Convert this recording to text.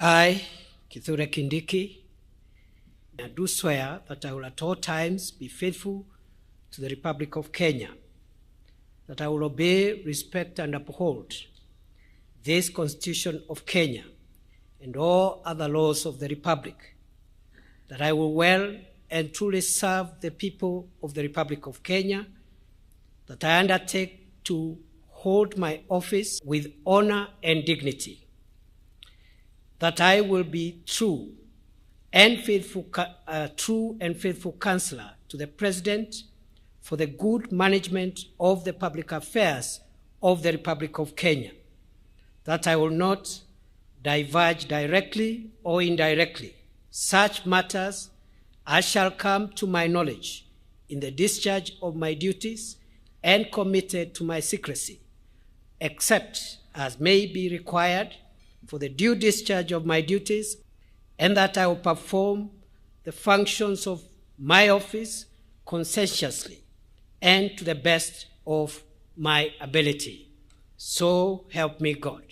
I, Kithure Kindiki, do swear that I will at all times be faithful to the Republic of Kenya, that I will obey, respect, and uphold this Constitution of Kenya and all other laws of the Republic, that I will well and truly serve the people of the Republic of Kenya, that I undertake to hold my office with honor and dignity, that I will be true and faithful counselor to the President for the good management of the public affairs of the Republic of Kenya, that I will not diverge directly or indirectly such matters as shall come to my knowledge in the discharge of my duties and committed to my secrecy, except as may be required for the due discharge of my duties, and that I will perform the functions of my office conscientiously and to the best of my ability. So help me God.